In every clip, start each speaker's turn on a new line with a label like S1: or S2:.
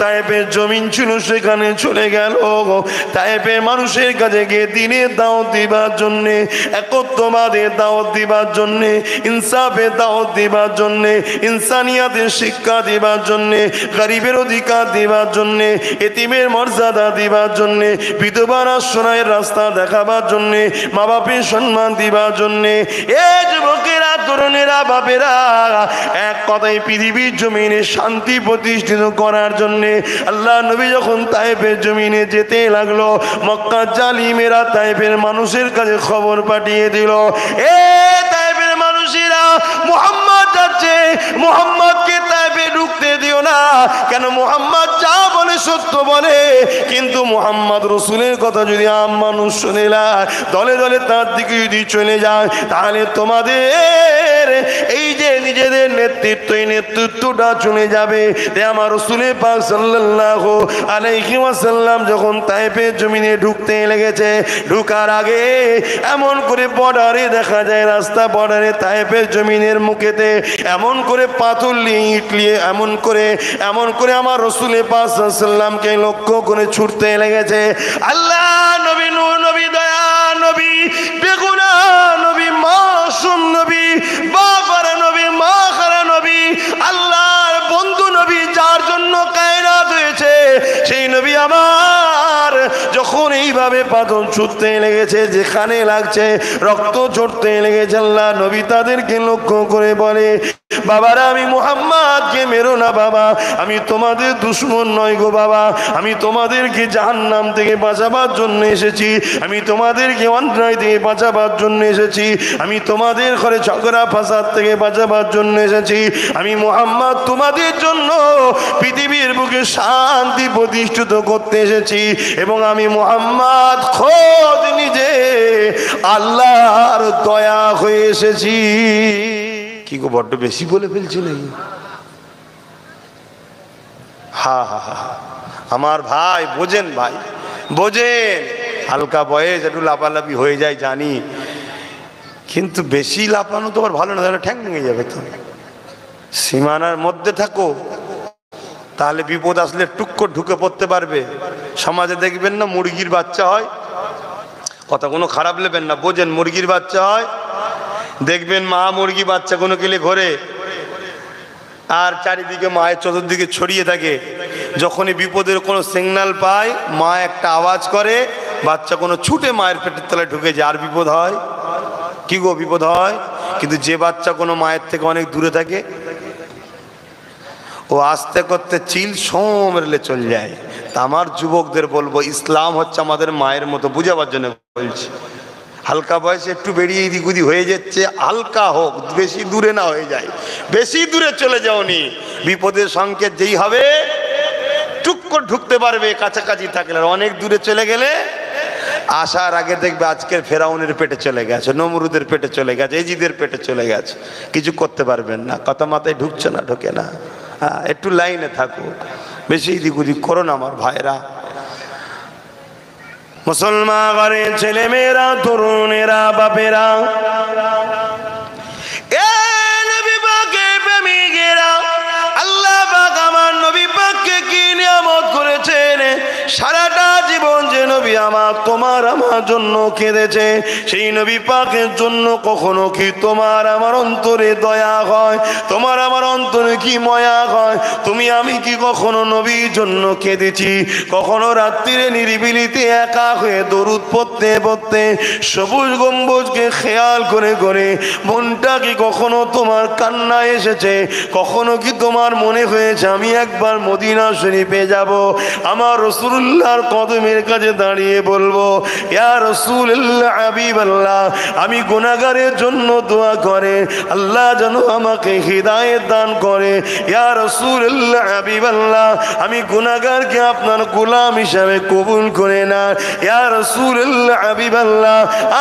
S1: তায়েফের জমিন ছিল সেখানে চলে গেল। তায়েফের মানুষের কাছে গিয়ে দিনের দাওয়াত দিবার জন্যে, একত্ববাদের দাওয়াত দিবার জন্যে, ইনসাফের দাওয়াত দিবার জন্যে, ইনসানিয়াতের শিক্ষা দিবার জন্যে, গরিবের অধিকার দিবার জন্যে, এতিমের মর্যাদা দিবার জন্যে, বিধবার আশ্রয়ের রাস্তা দেখাবার জন্যে, মা বাপের সম্মান দিবার জন্যে, এ যুবকেরা, তরুণেরা, বাপেরা, এক কথায় পৃথিবীর জমিনে শান্তি প্রতিষ্ঠিত করার জন্যে আল্লাহ নবী যখন তায়েফের জমিনে যেতে লাগলো, মক্কার জালিমেরা তায়েফের মানুষের কাছে খবর পাঠিয়ে দিল, এ তায়েফের মানুষেরা, মুহাম্মদ যাচ্ছে, মুহাম্মদকে তায়েফে ঢুকতে দিও না। কেন? মুহাম্মদ যা বলে সত্য বলে, কিন্তু মুহাম্মদ রসুলের কথা যদি আম মানুষ শুনে না, দলে দলে তার দিকে যদি চলে যায়, তাহলে তোমাদের এই যে নিজেদের নেতৃত্ব, এই নেতৃত্বটা চলে যাবে। তাই আমার রসুলের পাক সাল্লাল্লাহু আলাইহি ওয়াসাল্লাম যখন তায়েফের জমিনে ঢুকতে লেগেছে, ঢুকার আগে এমন করে বর্ডারে দেখা যায়, রাস্তা বর্ডারে তায়েফের জমিনের মুখেতে এমন করে পাথর নিয়ে, ইট নিয়ে এমন করে আমার রসুলের পাক সাল্লামকে লক্ষ্য করে ছুটতে লেগেছে। আল্লাহ নবী, নূর নবী, দয়া নবী, বেগুনা নবী, মাসুম নবী, বাবারা নবী, মা খারা নবী, আল্লাহর বন্ধু নবী, যার জন্য কায়নাত হয়েছে, সেই নবী আমার যখন এইভাবে পাথর ছুটতে লেগেছে, যেখানে লাগছে রক্ত ঝরতে লেগেছে, আল্লাহ নবী তাদেরকে লক্ষ্য করে বলে, বাবারা, আমি মুহাম্মদকে মেরো না বাবা, আমি তোমাদের দুশমন নয় গো বাবা, আমি তোমাদেরকে জাহান্নাম থেকে বাঁচাবার জন্য এসেছি, আমি তোমাদেরকে অন্যায় থেকে বাঁচাবার জন্য এসেছি, আমি তোমাদের ঘরে ঝগড়া ফাসাদ থেকে বাঁচাবার জন্য এসেছি, আমি মুহাম্মদ তোমাদের জন্য পৃথিবীর বুকে শান্তি প্রতিষ্ঠিত করতে এসেছি, এবং আমি মুহাম্মদ খোদ নিজে আল্লাহর দয়া হয়ে এসেছি। কি গো, বড্ড বেশি বলে ফেলছি নাকি? হা হা হা, আমার ভাই বোঝেন, ভাই বোঝেন, হালকা বয়স একটু লাফালাফি হয়ে যায় জানি, কিন্তু বেশি লাফানো তো আবার ভালো না, তাহলে ঠ্যাং ভেঙে যাবে। তো সীমানার মধ্যে থাকো, তাহলে বিপদ আসলে টুক করে ঢুকে পড়তে পারবে। সমাজে দেখবেন না মুরগির বাচ্চা হয়, কথা কোনো খারাপ নেবেন না, বোঝেন, মুরগির বাচ্চা হয়, দেখবেন মা মুরগি বাচ্চা কোনো কেলে ঘরে, আর চারিদিকে মায়ের চতুর্দিকে ছড়িয়ে থাকে। যখনই বিপদের কোনো সিগন্যাল পায়, মা একটা আওয়াজ করে, বাচ্চা কোনো ছুটে মায়ের পেটের তলায় ঢুকে যায়, আর বিপদ হয়। কি গো, বিপদ হয়। কিন্তু যে বাচ্চা কোনো মায়ের থেকে অনেক দূরে থাকে, ও আস্তে করতে চিল সোমরেলে চলে যায়। তা আমার যুবকদের বলবো, ইসলাম হচ্ছে আমাদের মায়ের মতো, বুঝাবার জন্য বলছি। হালকা বয়সে একটু বেরিয়ে এদিক ওদিক হয়ে যাচ্ছে, হালকা হোক, বেশি দূরে না হয়ে যায়, বেশি দূরে চলে যাওনি, বিপদের সংকেত যেই হবে টুক করে ঢুকতে পারবে, কাছাকাছি থাকলে। অনেক দূরে চলে গেলে আসার আগে দেখবে আজকের ফেরাউনের পেটে চলে গেছে, নমরুদের পেটে চলে গেছে, এজিদের পেটে চলে গেছে, কিছু করতে পারবেন না। কথা মাথায় ঢুকছে না, ঢোকে না। হ্যাঁ, একটু লাইনে থাকো, বেশি এদিক ওদিক করো না আমার ভাইরা। মুসলমান ঘরের ছেলে মেয়েরা, তরুণেরা, বাপেরা, এ নবী পাকের প্রেমিকেরা, আল্লাহ পাক আমার নবী পাককে কি নিয়ামত করেছেন। সারাটা জীবন যে নবী আমার তোমার আমার জন্য কেঁদেছে, সেই নবী পাকের জন্য কখনো কি তোমার আমার অন্তরে দয়া হয়? তোমার আমার অন্তরে কি ময়া হয়? তুমি আমি কি কখনো নবীর জন্য কেঁদেছি? কখনো রাত্রিরে নিরিবিলিতে একা হয়ে দরুদ পড়তে পড়তে সবুজ গম্বুজকে খেয়াল করে করে মনটা কি কখনো তোমার কান্না এসেছে? কখনো কি তোমার মনে হয়েছে আমি একবার মদিনা শরীফে যাব, আমার রাসূলুল্লাহর কদমের কাছে দাঁড়িয়ে বলবো, ইয়া রাসূলুল্লাহ, হাবিবাল্লাহ, আমি গুনাহগারের জন্য দোয়া করে আল্লাহ যেন আমাকে হিদায়াত দান করে। ইয়া রাসূলুল্লাহ, হাবিবাল্লাহ, আমি গুনাহগারকে আপনার গোলাম হিসাবে কবুল করে না। ইয়া রাসূলুল্লাহ, হাবিবাল্লাহ,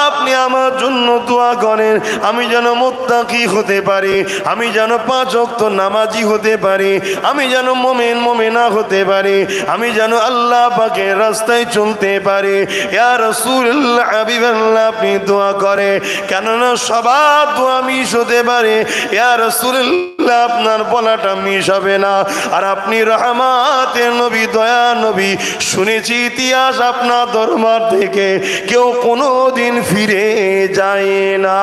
S1: আপনি আমার জন্য দোয়া করেন, আমি যেন মুত্তাকি হতে পারি, আমি যেন 5 ওয়াক্ত নামাজি হতে পারি, আমি যেন মুমিন মুমিনা হতে পারি, আমি যেন আল্লাহ পাকের রাস্তায় চলতে পারি। পারে। ইয়া রাসূলুল্লাহ, হাবিবাল্লাহ, আপনি দোয়া করে, কেননা সবার দোয়া মিস হতে পারে। ইয়া রাসূলুল্লাহ, আপনার বলাটা মিস হবে না। আর আপনি রহমাতের নবী, দয়া নবী, শুনেছি ইতিহাস আপনার দরবার থেকে কেউ কোনোদিন ফিরে যায় না।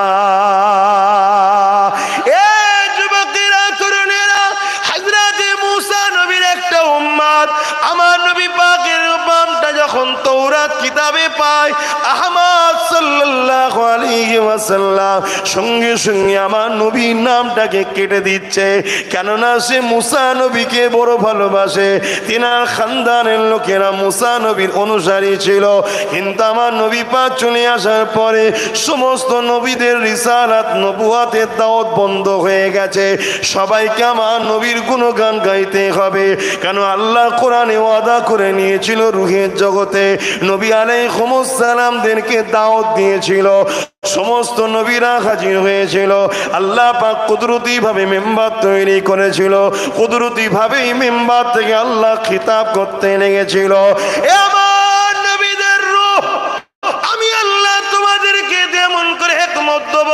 S1: আমার নবী পাকের নামটা যখন তৌরাত কিতাবে পায়, আহমদ সাল্লাল্লাহু আলাইহি ওয়াসাল্লাম সঙ্গে সঙ্গে আমার নবীর নামটাকে কেটে দিচ্ছে, কেননা সে মুসা নবীকে বড় ভালোবাসে। তিনার খানদানের লোকেরা মুসা নবীর অনুসারী ছিল। কিন্তু আমার নবী পাক চলে আসার পরে সমস্ত নবীদের রিসালাত, নবুয়াতের দাওয়াত বন্ধ হয়ে গেছে। সবাইকে আমার নবীর গুণগান গাইতে হবে, কেন আল্লাহ কোরআনে ওয়াদা করে নিয়েছিল রুহের জগতে নবী আলাইহিস সালামদেরকে দাওয়াত দিয়েছিল। সমস্ত নবীরা হাজির হয়েছিল। আল্লাহ পাক কুদরতি ভাবে মেম্বার তৈরি করেছিল। কুদরতি ভাবেই মেম্বার থেকে আল্লাহ খিতাব করতে লেগেছিল, এ আমার নবীদের রূহ, আমি আল্লাহ তোমাদেরকে যেমন করে হিকমত দেব।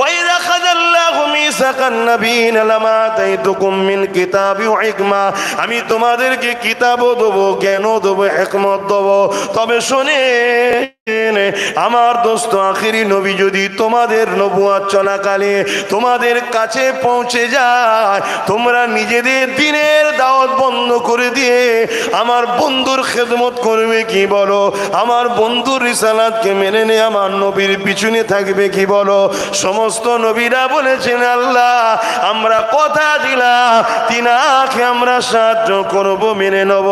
S1: ওয়াইদা খাযাল্লাহু মিসাকান নাবিয়িনা লামা আতাইতুকুম মিন কিতাবি ওয়া হিকমা, আমি তোমাদেরকে কিতাবও দেবো, জ্ঞানও দেবো, হিকমত দেবো। তবে শোনে আমার দোস্ত, আখিরি নবী যদি তোমাদের নবুয়াত চলাকালে তোমাদের কাছে পৌঁছে যায়, তোমরা নিজেদের দিনের দাওয়াত বন্ধ করে দিয়ে আমার বন্ধুর খেদমত করবে কি বলো? আমার বন্ধুর রিসালাতকে মেনে নিয়ে আমার নবীর পিছনে থাকবে কি বলো? সমস্ত নবীরা বলেছেন, আল্লাহ আমরা কথা দিলাম তিনাকে আমরা সাহায্য করব, মেনে নেব।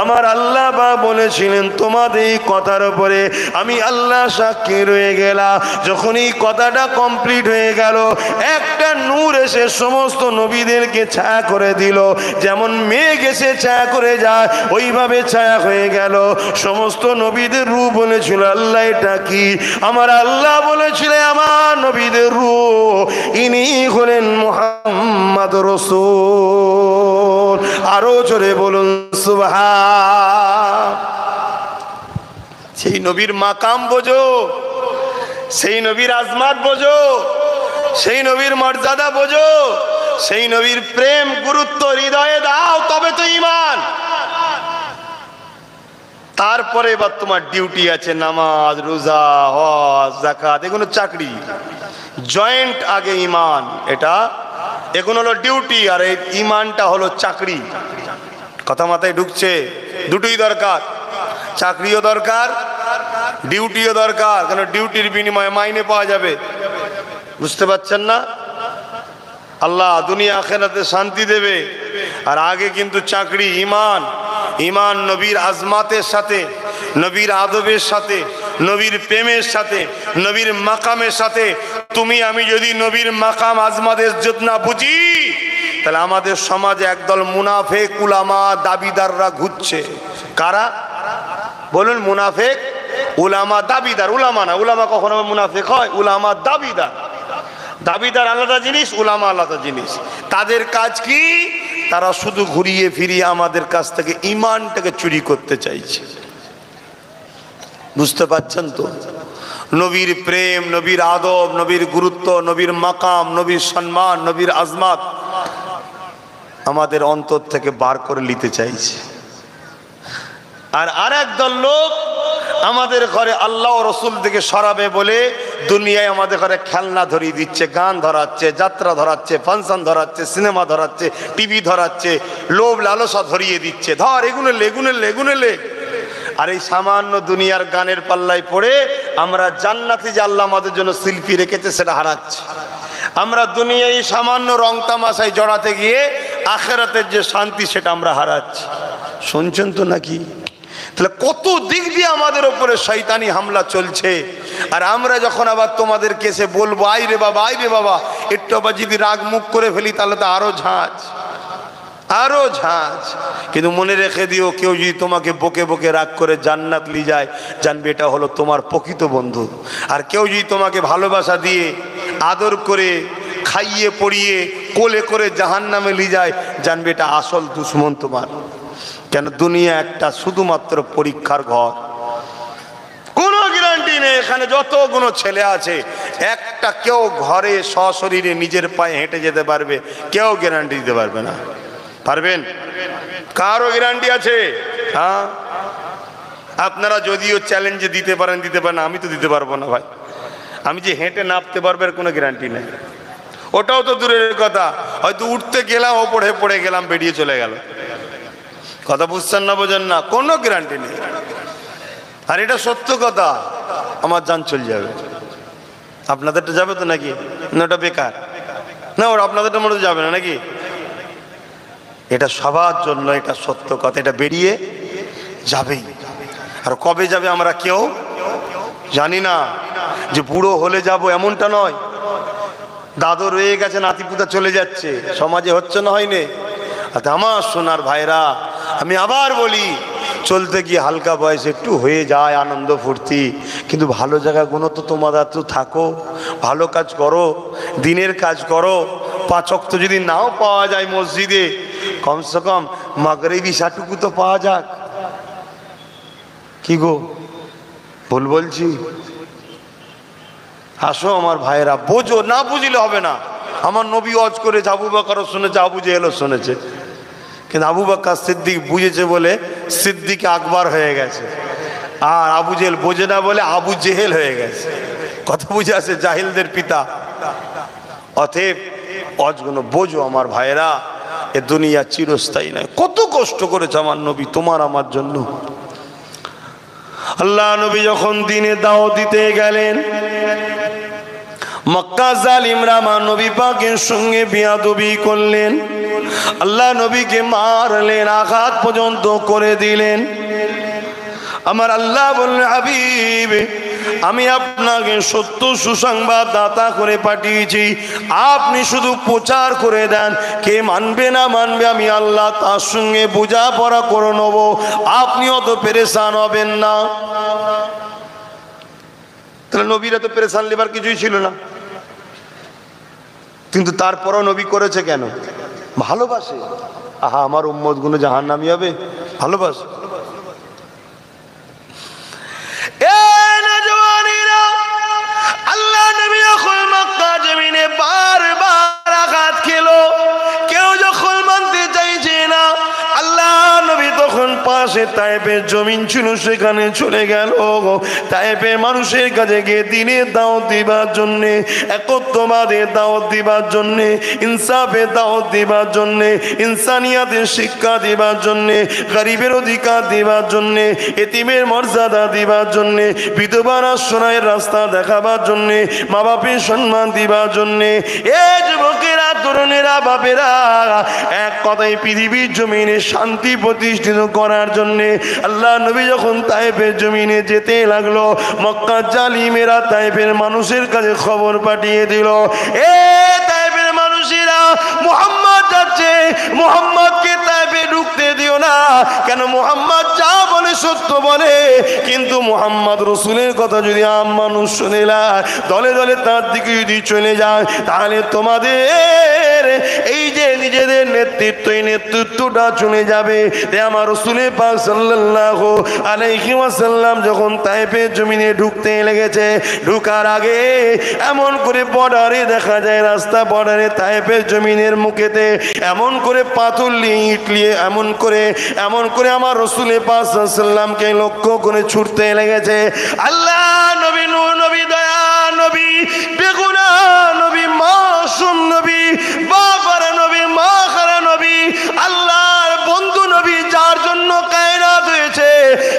S1: আমার আল্লাহ বা বলেছিলেন তোমাদের এই কথার উপরে আমি আল্লাহ সাক্ষী রয়ে গেলাম। যখন এই কথাটা কমপ্লিট হয়ে গেল, একটা নূর এসে সমস্ত নবীদেরকে ছায়া করে দিল। যেমন মেঘ এসে ছায়া করে যায়, ওইভাবে ছায়া হয়ে গেল। সমস্ত নবীদের রূহ বলেছিল, আল্লাহ এটা কি? আমার আল্লাহ বলেছিল, আমার নবীদের রূহ, ইনি হলেন মুহাম্মদ রাসূল। আরো জোরে বলুন সুবহান। সেই নবীর মাকাম বোঝো, সেই নবীর আজমাত বোঝো, সেই নবীর মর্যাদা বোঝো, সেই নবীর প্রেম গুরুত্ব হৃদয়ে দাও, তবে তো ঈমান। তারপরে এবার তোমার ডিউটি আছে নামাজ, রোজা, হজ, যাকাত, এগুলো চাকরি। জয়েন্ট আগে ঈমান, এটা এগুলো হলো ডিউটি, আর এই ঈমানটা হলো চাকরি। কথা মাথায় ঢুকছে? দুটোই দরকার, চাকরিও দরকার, ডিউটিও দরকার, কেন ডিউটির বিনিময়ে মাইনে পাওয়া যাবে। বুঝতে পারছেন না? আল্লাহ দুনিয়া আখিরাতে শান্তি দেবে। আর আগে কিন্তু চাকরি, ঈমান। ঈমান নবীর আজমাতের সাথে, নবীর আদবের সাথে, নবীর প্রেমের সাথে, নবীর মাকামের সাথে। তুমি আমি যদি নবীর মাকাম আজমাতের ইজ্জত না বুঝি, তাহলে আমাদের সমাজে একদল মুনাফেক উলামা দাবিদাররা ঘুরছে। কারা বলুন? মুনাফেক উলামা দাবিদার। উলামা না, উলামা কখনো মুনাফেক হয়? উলামা দাবিদার। দাবিদার আলাদা জিনিস, উলামা আলাদা জিনিস। তাদের কাজ কি? তারা শুধু ঘুরিয়ে ফিরিয়ে আমাদের কাছ থেকে ঈমানটাকে চুরি করতে চাইছে। বুঝতে পারছেন তো? নবীর প্রেম, নবীর আদব, নবীর গুরুত্ব, নবীর মাকাম, নবীর সম্মান, নবীর আজমাত আমাদের অন্তর থেকে বার করে নিতে চাইছে। আর আরেক দল লোক আমাদের ঘরে আল্লাহ ও রসুল থেকে সরাবে বলে দুনিয়ায় আমাদের ঘরে খেলনা ধরিয়ে দিচ্ছে, গান ধরাচ্ছে, যাত্রা ধরাচ্ছে, ফাংশন ধরাচ্ছে, সিনেমা ধরাচ্ছে, টিভি ধরাচ্ছে, লোভ লালসা ধরিয়ে দিচ্ছে। ধর এগুলো লে, এগুলো লে, এগুলো লে। আর এই সামান্য দুনিয়ার গানের পাল্লায় পড়ে আমরা জান্নাতে যে আল্লাহ আমাদের জন্য শিল্পী রেখেছে সেটা হারাচ্ছি। আমরা দুনিয়ায় সামান্য রং তামাশায় জড়াতে গিয়ে আখিরাতের যে শান্তি সেটা আমরা হারাচ্ছি। শুনছেন তো নাকি? তাহলে কত দিক দিয়ে আমাদের উপরে শয়তানি হামলা চলছে। আর আমরা যখন আবার তোমাদের কেসে বলবো, আই রে বাবা, আই রে বাবা, একটু আবার যদি রাগ মুখ করে ফেলি তাহলে তো আরো ঝাঁজ, আরো ঝাঁজ। কিন্তু মনে রেখে দিও, কেউ যদি তোমাকে বকে বকে রাগ করে জান্নাত নিয়ে যায়, জানবে এটা হলো তোমার প্রকৃত বন্ধু। আর কেউ যদি তোমাকে ভালোবাসা দিয়ে আদর করে খাইয়ে পড়িয়ে কোলে করে জাহান্নামে নিয়ে যায়, জানবে এটা আসল দুশ্মন তোমার। কেন? দুনিয়া একটা শুধুমাত্র পরীক্ষার ঘর। গ্যারান্টি নেই। এখানে যতগুলো ছেলে আছে একটা কেউ ঘরে সশরীরে নিজের পায়ে হেঁটে যেতে পারবে? কেউ গ্যারান্টি দিতে পারবে না। পারবেন? কারো গ্যারান্টি আছে? হ্যাঁ, আপনারা যদিও চ্যালেঞ্জে দিতে পারেন, আমি তো দিতে পারবো না ভাই। আমি যে হেঁটে নামতে পারবো এর কোনো গ্যারান্টি নেই। ওটাও তো দূরের কথা, হয়তো উঠতে গেলাম ওপরে পড়ে গেলাম, বেরিয়ে চলে গেল। কথা বুঝছেন না বোঝেন না? কোনো গ্যারান্টি নেই। আর এটা সত্য কথা, আমার জান চলে যাবে। আপনাদেরটা যাবে তো নাকি? না ওটা বেকার? না ওটা আপনাদেরটা মনে যাবে না নাকি? এটা সবার জন্য, এটা সত্য কথা, এটা বেরিয়ে যাবেই। আর কবে যাবে আমরা কেউ জানি না। যে বুড়ো হলে যাব এমনটা নয়, দাদু রয়ে গেছে, নাতিপুতা চলে যাচ্ছে, সমাজে হচ্ছে না, হয়নি? আমার সোনার ভাইরা, আমি আবার বলি, চলতে গিয়ে হালকা বয়সে একটু হয়ে যায় আনন্দ ফুর্তি, কিন্তু ভালো জায়গাগুলো তো তোমরা তো থাকো, ভালো কাজ করো, দিনের কাজ করো। 5 ওয়াক্ত যদি নাও পাওয়া যায় মসজিদে, কমসে কম মাগরিবি সাটুকু তো পাওয়া যাক। কি গো, ভুল বলছি? আসো আমার ভাইরা, বোঝো, না বুঝলে হবে না। আমার নবী ওয়াজ করে আবু বকরও শুনেছে, আবু জেহেলও শুনেছে, কিন্তু আবু বকর সিদ্দিক বুঝেছে বলে সিদ্দিক আকবর হয়ে গেছে, আর আবু জেহেল বোঝে না বলে আবু জেহেল হয়ে গেছে। কথা বুঝে আছে? জাহিলদের পিতা। অতএব ওয়াজগুলো বোঝো আমার ভাইরা, এ দুনিয়া চিরস্থায়ী নয়। কত কষ্ট করেছে আমার নবী তোমার আমার জন্য। আল্লাহ নবী যখন দিনে দাওয়াত দিতে গেলেন, মক্কা জালিমরা আমার নবী পাকের সঙ্গে বিয়াদবি করলেন, আল্লাহ নবীকে মারলেন, আঘাত পর্যন্ত করে দিলেন। আমার আল্লাহ বললেন, হাবিব, আমি আপনাকে সত্য সুসংবাদ দাতা করে পাঠিয়েছি, আপনি শুধু প্রচার করে দেন, কে মানবে না মানবে আমি আল্লাহ তার সঙ্গে বোঝাপড়া করে নেব, আপনি অত পেরেশান হবেন না। তাহলে নবীরা তো পেরেশান লেবার কিছুই ছিল না, কিন্তু তারপরও নবী করেছে কেন? ভালোবাসে। আহা, আমার উম্মত গুলো জাহান্নামী হবে, ভালোবাসে। আল্লাহ নবী যখন মক্কা জমিনে বারবার আঘাত খেলো, কেউ যখন মানতে চাইছে না, আল্লাহ নবী তখন পাশে তায়েফের জমিন ছিল, সেখানে চলে গেল। তায়েফের মানুষের কাছে গিয়ে দিনের দাওয়াত দিবার জন্যে, একত্ববাদের দাওয়াত দিবার জন্যে, ইনসাফের দাওয়াত দিবার জন্যে, ইনসানিয়াতের শিক্ষা দিবার জন্যে, গরিবের অধিকার দিবার জন্যে, এতিমের মর্যাদা দিবার জন্যে, বিধবার আশ্রয়ের রাস্তা দেখাবার জন্যে, মা বাপের সম্মান দিবার জন্যে, এ যুবকেরা, তরুণেরা, বাপেরা, এক কথায় পৃথিবীর জমিনে শান্তি প্রতিষ্ঠিত করার জন্যে আল্লাহ নবী যখন তায়েফের জমিনে যেতে লাগলো, মক্কা জালিমেরা তায়েফের মানুষের কাছে খবর পাঠিয়ে দিল, এ তায়েফের মানুষেরা, মুহাম্মদ যাচ্ছে, মুহাম্মদকে তায়েফে ঢুকতে দিও না। কেন? মুহাম্মদ যা বলে সত্য বলে, কিন্তু মুহাম্মদ রসুলের কথা যদি আম মানুষ শুনে না, দলে দলে তার দিকে যদি চলে যায়, তাহলে তোমাদের এই যে নিজেদের নেতৃত্ব, এই নেতৃত্বটা চলে যাবে। আমার রসুলের পাক সাল্লাল্লাহু আলাইহি ওয়াসাল্লাম যখন তায়েফের জমিনে ঢুকতে লেগেছে, ঢুকার আগে এমন করে বর্ডারে দেখা যায়, রাস্তা বর্ডারে তায়েফের জমিনের মুখেতে এমন করে পাথর নিয়ে, ইট নিয়ে এমন করে আমার রসুলের পাক সাল্লামকে লক্ষ্য করে ছুটতে লেগেছে। আল্লাহ নবী, নূর নবী, দয়া নবী, বেগুনা নবী, মাসুম নবী, বাবারা নবী, মা খারা নবী, আল্লাহর বন্ধু নবী, যার জন্য কায়নাত হয়েছে,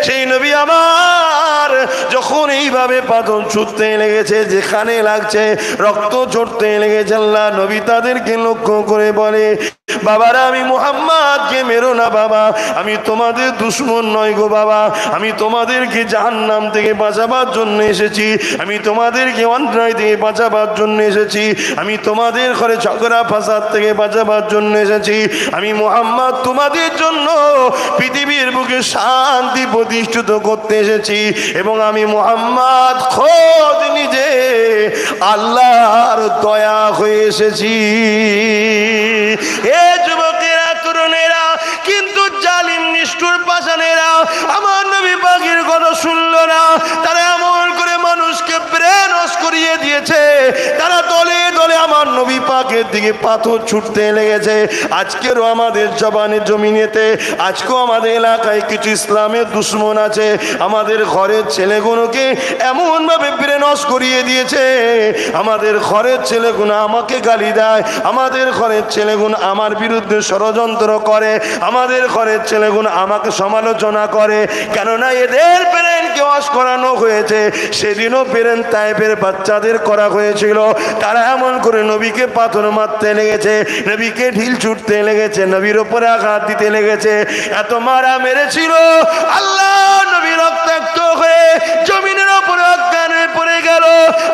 S1: সেই নবী আমার যখন এইভাবে পাথর ছুটতে লেগেছে, যেখানে লাগছে রক্ত ঝরতে লেগেছে, আল্লাহ নবী তাদেরকে লক্ষ্য করে বলে, বাবারা, আমি মুহাম্মদকে মেরো না বাবা, আমি তোমাদের দুশমন নয় গো বাবা, আমি তোমাদেরকে জাহান্নাম থেকে বাঁচাবার জন্য এসেছি, আমি তোমাদেরকে অন্যায় থেকে বাঁচাবার জন্য এসেছি, আমি তোমাদের ঘরে ঝগড়া ফাসাদ থেকে বাঁচাবার জন্য এসেছি, আমি মুহাম্মদ তোমাদের জন্য পৃথিবীর বুকে শান্তি প্রতিষ্ঠিত করতে এসেছি, এবং আমি মুহাম্মদ খোদ নিজে আল্লাহর দয়া হয়ে এসেছি। এ যুবকেরা, তরুণেরা, কিন্তু জালিম নিষ্ঠুর পাষাণেরা আমার নবী পাকের কথা শুনল না। তারা এমন করে নবী পাকের দিকে পাথর ছুটতে লেগেছে। আজকেরও আমাদের জমিনেতে আজকেও আমাদের এলাকায় কিছু ইসলামের দুশ্মন আছে, আমাদের ঘরের ছেলেগুলোকে এমনভাবে ব্রেনওয়াশ করিয়ে দিয়েছে, আমাদের ঘরের ছেলেগুলো আমাকে গালি দেয়, আমাদের ঘরের ছেলেগুলো আমার বিরুদ্ধে ষড়যন্ত্র করে, আমাদের ঘরের ছেলেগুলো আমাকে সমালোচনা করে। কেননা এদের ব্রেনকে ওয়াশ করানো হয়েছে। সেদিনও ব্রেন তায়েফের বাচ্চাদের করা হয়েছিল। তারা এমন করে নবীকে পাথর মারতে লেগেছে, নবীকে ঢিল ছুটতে লেগেছে, নবীর উপরে আঘাত দিতে লেগেছে। এত মারা মেরেছিল, আল্লাহ নবী রক্তাক্ত হয়ে জমিনের উপরে অজ্ঞান হয়ে পড়ে গেল।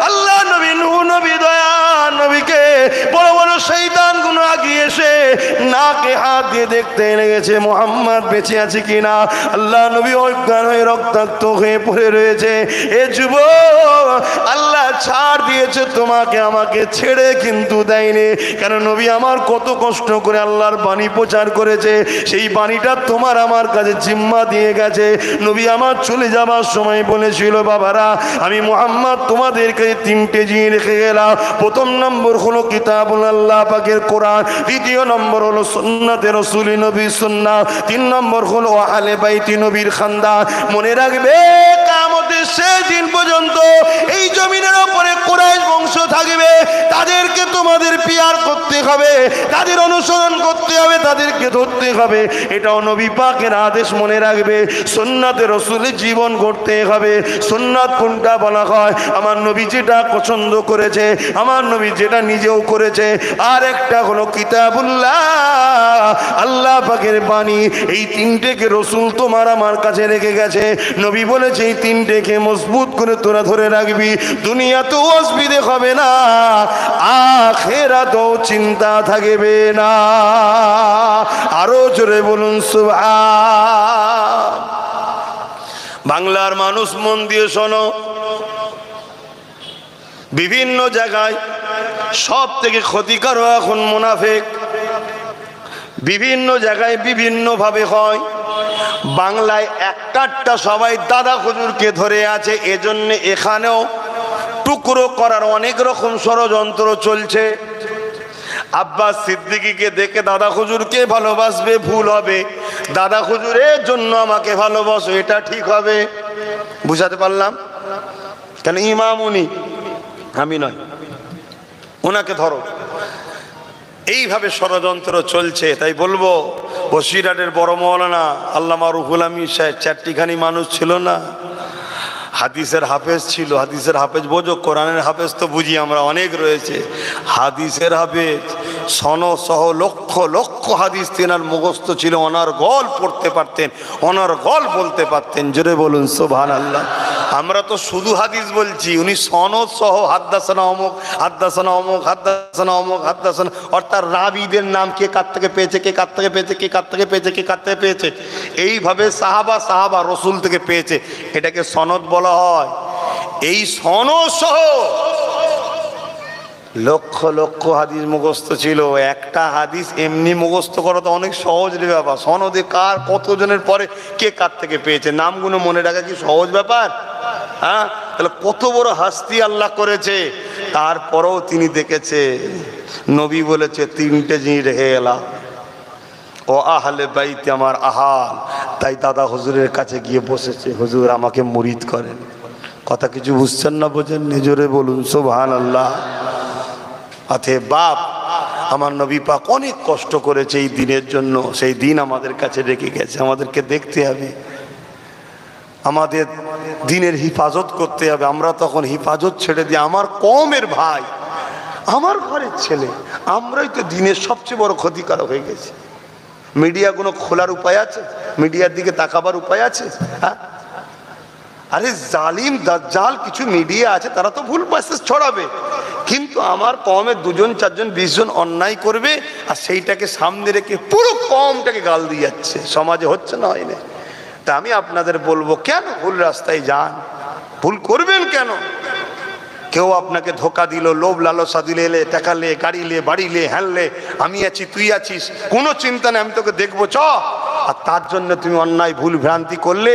S1: আল্লাহ নবী নূহ নবী দয়া নবীকে বড় বড় শয়তান গুলো আগিয়ে এসে নাকে হাত দিয়ে দেখতে লেগেছে মুহাম্মদ বেঁচে আছে কিনা। আল্লাহ নবী অজ্ঞান হয়ে রক্তাক্ত হয়ে পড়ে রয়েছে। এ যুবক, আল্লাহ ছাড় দিয়েছে তোমাকে, আমাকে ছেড়ে কিন্তু দেয়নি। কেন নবী আমার কত কষ্ট করে আল্লাহর বাণী প্রচার করেছে, সেই বাণীটা তোমার আমার কাছে জিম্মা দিয়ে গেছে। নবী আমার চলে যাবার সময় বলেছিল, বাবারা আমি মুহাম্মদ তোমাদেরকে তিনটে জিনিস রেখে গেলাম। প্রথম নম্বর হলো কিতাবুল আল্লাহ পাকের কোরআন, দ্বিতীয় নম্বর হলো সুন্নাতে রাসূল নবী সুন্নাহ, তিন নম্বর হলো আহলে বাইতি নবীর খানদান। মনে রাখবে কিয়ামতের শেষ দিন পর্যন্ত এই জমিনের উপরে কুরাইশ বংশ থাকবে, তাদেরকে তোমাদের পিয়ার করতে হবে, তাদের অনুসরণ করতে হবে, তাদেরকে ধরতে হবে। এটাও নবী পাকের আদেশ, মনে রাখবে। সুন্নাতে রাসূলের জীবন গড়তে হবে। সুন্নাত কোনটা বলা হয়? আমার নবী যেটা পছন্দ করেছে, আমার নবী যেটা নিজেও করেছে। আর একটা হলো কিতাবুল্লাহ, আল্লাহ পাকের বাণী। এই তিনটেকে রাসূল তোমার আমার কাছে রেখে গেছে। নবী বলেছে এই তিনটেকে মজবুত করে তোরা ধরে রাখবি, দুনিয়াতেও অসুবিধে হবে না, আখিরাতেও চিন্তা থাকবে না। আরো জোরে বলুন সুবহান। বাংলার মানুষ মন দিয়ে শোনো, বিভিন্ন জায়গায় সব থেকে ক্ষতিকারক এখন মুনাফিক। বিভিন্ন জায়গায় বিভিন্ন ভাবে হয়। বাংলায় একটা সবাই দাদা হুজুরকে ধরে আছে, এজন্য এখানেও টুকরো করার অনেক রকম ষড়যন্ত্র চলছে। আব্বাস সিদ্দিকীকে দেখে দাদা হুজুরকে ভালোবাসবে, ভুল হবে। দাদা হুজুরের জন্য আমাকে ভালোবাসো, এটা ঠিক হবে। বুঝাতে পারলাম? কেন ইমাম উনি, আমি নয়, ওনাকে ধরো। এইভাবে ষড়যন্ত্র চলছে। তাই বলবো, বসিরহাটের বড় মৌলানা আল্লামা রুহুল আমিন সাহেব চারটিখানি মানুষ ছিল না? হাদিসের হাফেজ ছিল। হাদিসের হাফেজ বোঝো, কোরআনের হাফেজ তো বুঝি আমরা, অনেক রয়েছে। হাদিসের হাফেজ সনদ সহ লক্ষ লক্ষ হাদিস তেনার মুখস্থ ছিল, অনর্গল পড়তে পারতেন, অনর্গল বলতে পারতেন। জোরে বলুন সুবহানাল্লাহ। আমরা তো শুধু হাদিস বলছি, উনি সনদ সহ হাদ্দাসানা অমুক, হাদ্দাসানা অমুক, হাদ্দাসানা অমুক, হাদ্দাসানা, অর্থাৎ রাবীদের নাম কে কার থেকে পেয়েছে, কে কার থেকে পেয়েছে, কে কার থেকে পেয়েছে, কে কার থেকে পেয়েছে, এইভাবে সাহাবা রসুল থেকে পেয়েছে, এটাকে সনদ বলা হয়। এই সনদ সহ লক্ষ লক্ষ হাদিস মুখস্থ ছিল। একটা হাদিস এমনি মুখস্থ করা তো অনেক সহজ রে ব্যাপার। সনদে কার কতজনের পরে কে কার থেকে পেয়েছে নামগুলো মনে রাখা কি সহজ ব্যাপার? হ্যাঁ, তাহলে কত বড় হাস্তি আল্লাহ করেছে। তারপরেও তিনি দেখেছে, নবী বলেছে তিনটে জিনিস রেখে গেলাম, ও আহলে বাইতে আমার আহাল। তাই দাদা হুজুরের কাছে গিয়ে বসেছে, হুজুর আমাকে মুরিদ করেন। কথা কিছু বুঝছেন না, বোঝেন? নিজরে বলুন সুবহানাল্লাহ। আতে বাপ, আমার নবী পাক অনেক কষ্ট করেছে এই দিনের জন্য, সেই দিন আমাদের কাছে রেখে গেছে। আমাদেরকে দেখতে হবে, আমাদের দিনের হিফাজত করতে হবে। আমরা তখন হিফাজত ছেড়ে দিই, আমার কওমের ভাই, আমার ঘরের ছেলে, আমরাই তো দিনের সবচেয়ে বড় ক্ষতিকারক হয়ে গেছি। মিডিয়াগুলো খোলার উপায় আছে? মিডিয়ার দিকে তাকাবার উপায় আছে? হ্যাঁ, আরে জালিম দাজ্জাল কিছু মিডিয়া আছে, তারা তো ভুল মেসেজ ছড়াবে, কিন্তু আমার কওমের 2 জন 4 জন 20 জন অন্যায় করবে, আর সেইটাকে সামনে রেখে পুরো কওমটাকে গাল দিয়ে যাচ্ছে। সমাজে হচ্ছে না, হয় না? তা আমি আপনাদের বলবো, কেন ভুল রাস্তায় যান? ভুল করবেন কেন? কেউ আপনাকে ধোকা দিল, লোভ লালসা দিলে, টাকা লে, গাড়ি লে, বাড়ি লে, হ্যান লে, আমি আছি তুই আছিস, কোনো চিন্তা নেই, আমি তোকে দেখবো চ। আর তার জন্য তুমি অন্যায় ভুল ভ্রান্তি করলে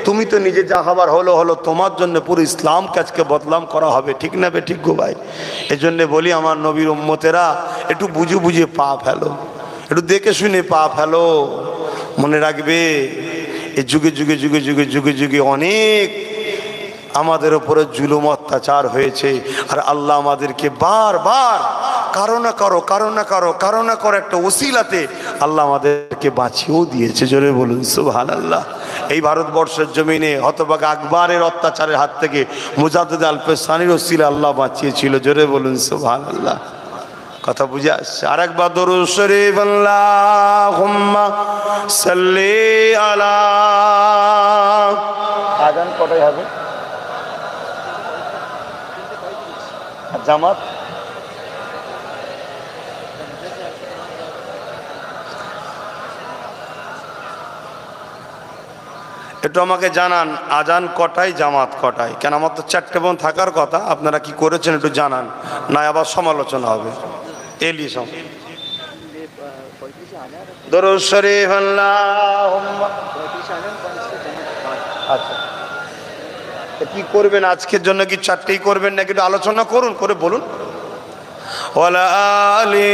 S1: তুমি তো নিজে যা হবার হলো হলো, তোমার জন্য পুরো ইসলামকে আজকে বদনাম করা হবে, ঠিক না বে ঠিক গো ভাই? এজন্যে বলি আমার নবীর উম্মতেরা একটু বুঝে বুঝে পা ফেলো, একটু দেখে শুনে পা ফেলো। মনে রাখবে এই যুগে যুগে যুগে যুগে যুগে যুগে অনেক আমাদের উপরে জুলুম অত্যাচার হয়েছে, আর আল্লাহ আমাদেরকে বারবার কারো না কারো একটা ওসিলাতে আল্লাহ আমাদেরকে বাঁচিয়েও দিয়েছে। জোরে বলুন সুবহানাল্লাহ। এই ভারতবর্ষের জমিনে হতভাগা আকবরের অত্যাচারের হাত থেকে মুজাদ্দিদ আল-পেশানির ওসিলা আল্লাহ বাঁচিয়েছিল। জোরে বলুন সুবহানাল্লাহ। কথা বুঝে আসছে? আরেকবার দরুদ শরীফ আল্লাহুম্মা সাল্লি আলা। আজান কটায় হবে? জামাত একটু আমাকে জানান, আজান কটায়, জামাত কটায়? কেন আমার তো 4টে বোন থাকার কথা, আপনারা কি করেছেন একটু জানান, না আবার সমালোচনা হবে। এলি সব দরুদ শরীফ আল্লাহুম্মা। আচ্ছা, কি করবেন আজকের জন্য? কি 4টেই করবেন নাকি একটু আলোচনা করুন, করে বলুন। ওয়ালা আলি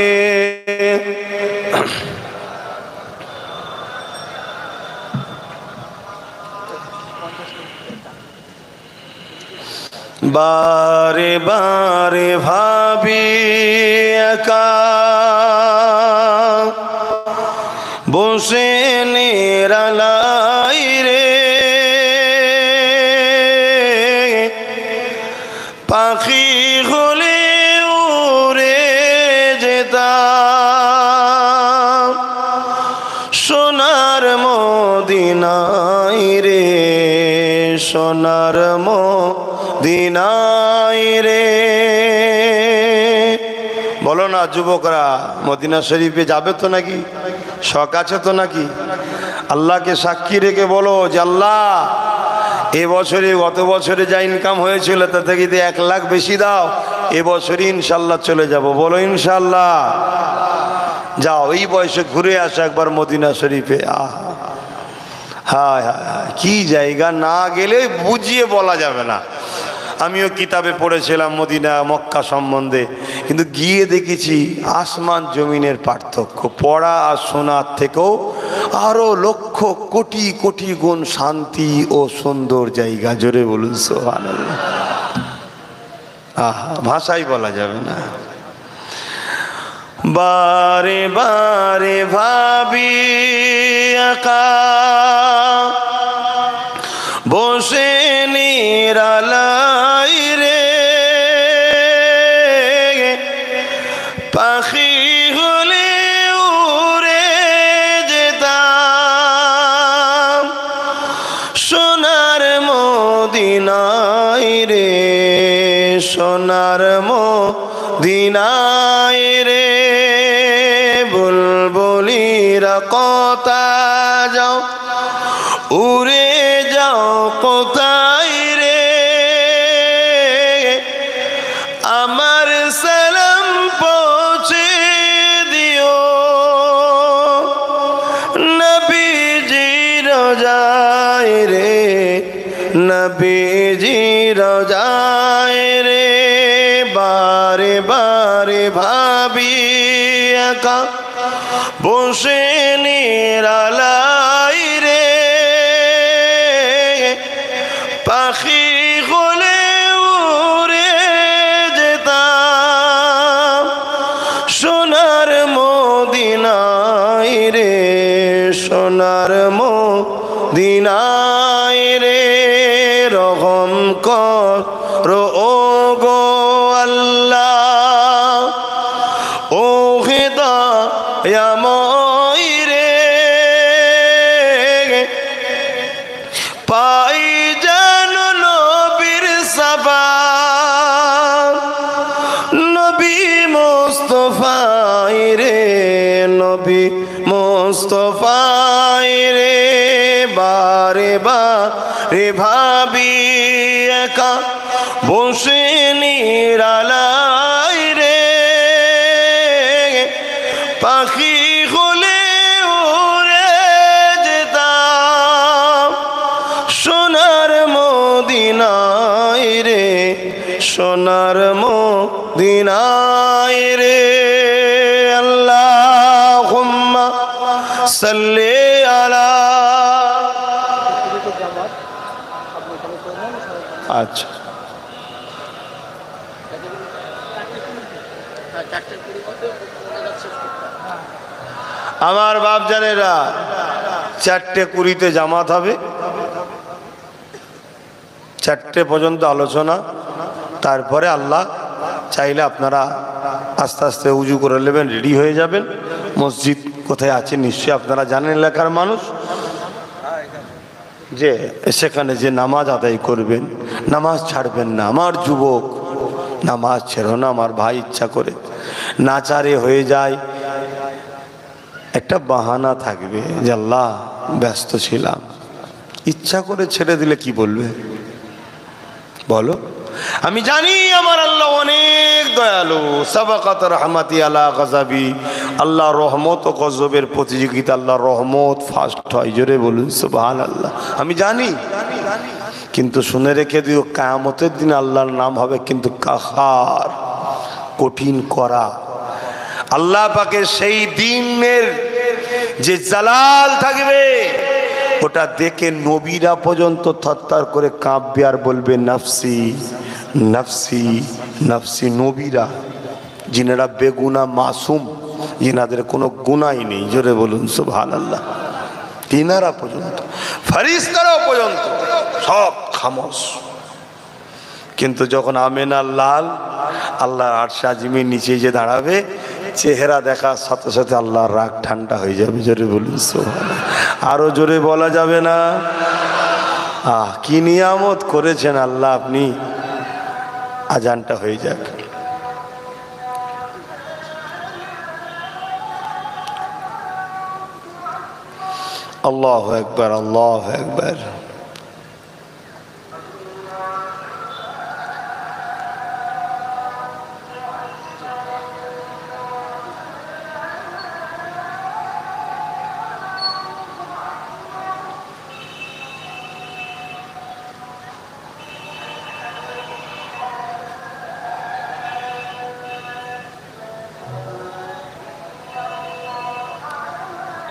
S1: বারে বারে ভাবি একা বসে নিরালাই রে, পাখি হলে উড়ে যেতাম সোনার মদিনায় রে, সোনার মদিনায় রে। বলো না যুবকরা, মদিনা শরীফে যাবে তো নাকি? শখ আছে তো নাকি? আল্লাহকে সাক্ষী রেখে বলো যে আল্লাহ এবছরে গত বছরে যা ইনকাম হয়েছিল তা থেকে 1 লাখ বেশি দাও, এবছরই ইনশাল্লাহ চলে যাব। বলো ইনশাল্লাহ। যাও এই বয়সে ঘুরে আসো একবার মদিনা শরীফে। হায় হায়, কি জায়গা, না গেলে বুঝিয়ে বলা যাবে না। আমিও কিতাবে পড়েছিলাম মদিনা মক্কা সম্বন্ধে, কিন্তু গিয়ে দেখেছি আসমান জমিনের পার্থক্য। পড়া আর শোনার থেকেও আরো লক্ষ কোটি কোটি গুণ শান্তি ও সুন্দর জায়গা। জোরে বলুন সুবহানাল্লাহ। আহা, ভাষাই বলা যাবে না। বারে বারে ভাবি একা বসে নিরালাই রে, পাখি হলে উড়ে যেতাম সোনার মদিনায় রে, সোনার মদিনায় রে। বুলবুলিরা কথা যাও উড়ে যাও কোথায় রে, আমার সালাম পৌঁছে দিও নবীজি রোজায় রে, নবীজি রোজায় রে। বারে বারে ভাবি একা বসে নিরালাই রে, পাখি হলে উড়ে যেতাম সোনার মদিনায় রে, সোনার মদিনায় রে। রহম করো ও গো আল্লাহ, ও হিদায়াময় রে, পাই যেন নবীর সাফাত, নবী মুস্তাফায় রে, নবী মুস্তাফায় রে। বারে বারে ভাবি একা বসে নিরালাই রে, পাখি হলে উড়ে যেতাম মদিনায় রে, সোনার মদিনায় রে। আল্লাহুম্মা সাল্লি আলা। আচ্ছা, আমার বাপ জানেরা 4:20 জামাত হবে, 4টে পর্যন্ত আলোচনা। তারপরে আল্লাহ চাইলে আপনারা আস্তে আস্তে উজু করে নেবেন, রেডি হয়ে যাবেন। মসজিদ কোথায় আছে নিশ্চয়ই আপনারা জানেন, এলাকার মানুষ, যে সেখানে যে নামাজ আদায় করবেন, নামাজ ছাড়বেন না। আমার যুবক, নামাজ ছেড়ো না। আমার ভাই ইচ্ছা করে নাচারে হয়ে যায়, একটা বাহানা থাকবে যে আল্লাহ ব্যস্ত ছিলাম, ইচ্ছা করে ছেড়ে দিলে কি বলবে বলো? আমি জানি আমার আল্লাহ অনেক দয়ালু। সাবাকাত রহমাতি আলা গযাবি। আল্লাহ রহমত ও গজবের প্রতিযোগিতা, আল্লাহ রহমত ফার্স্ট হয়। জোরে বলুন সুবহানাল্লাহ। আমি জানি, কিন্তু শুনে রেখে দিও, কিয়ামতের দিন আল্লাহর নাম হবে কিন্তু কাহার, কঠিন করা। আল্লাহ পাকের সেই দিনের যে জালাল থাকবে, ওটা দেখে নবীরা পর্যন্ত থরথর করে কাঁপবে আর বলবে নাফসি নাফসি নাফসি। নবীরা, যিনারা বেগুনা মাসুম, যিনাদের কোনো গুনাই নেই, জোরে বলুন সুবহানাল্লাহ, তিনারা পর্যন্ত, ফেরেশতারাও পর্যন্ত সব খামোশ। কিন্তু যখন আমেনা লাল আল্লাহর আরশ আজিমের নিচে যে দাঁড়াবে, চেহারা দেখার সাথে সাথে আল্লাহর রাগ ঠান্ডা হয়ে যাবে। জোরে বলুন সুবহানাল্লাহ। আরো জোরে বলা যাবে না? কি নিয়ামত করেছেন আল্লাহ আপনি। আজানটা হয়ে যাক। আল্লাহু আকবার, আল্লাহু আকবার।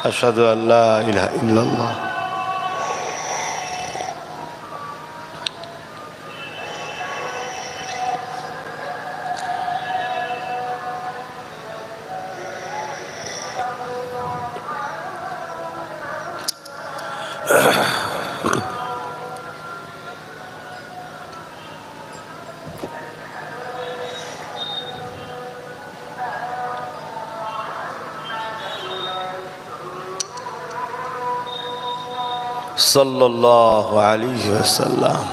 S1: আশহাদু আল্লা ইলাহা ইল্লাল্লাহ। সাল্লাল্লাহু আলাইহি ওয়াসাল্লাম।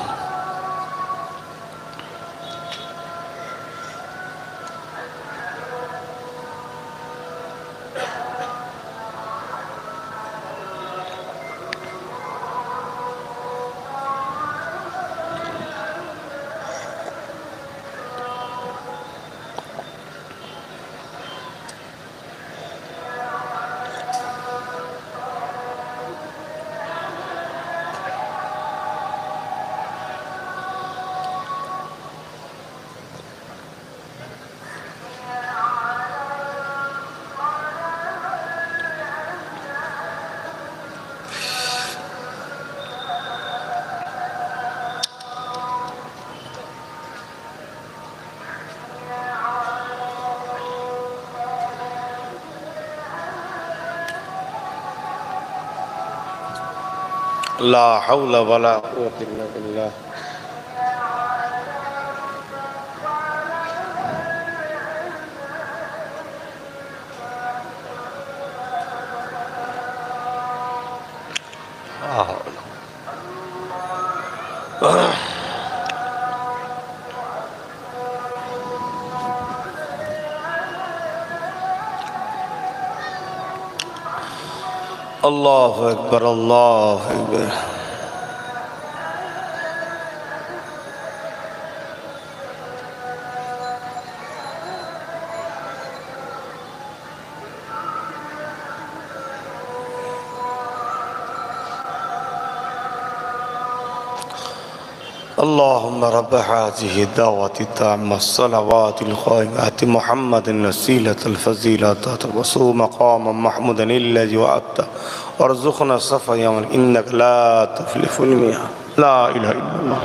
S1: লা হাওলা ওয়ালা কুওয়াতা ইল্লা বিল্লাহ। আল্লাহু আকবার, আল্লাহু আকবার। اللهم رب هذه الدعوة التامة الصلوات القائمات محمد الوسيلة الفضيلة وصو مقاما محمودا الذي وعدته وارزقنا الصفا يوم إنك لا تخلف الميعاد لا إله إلا الله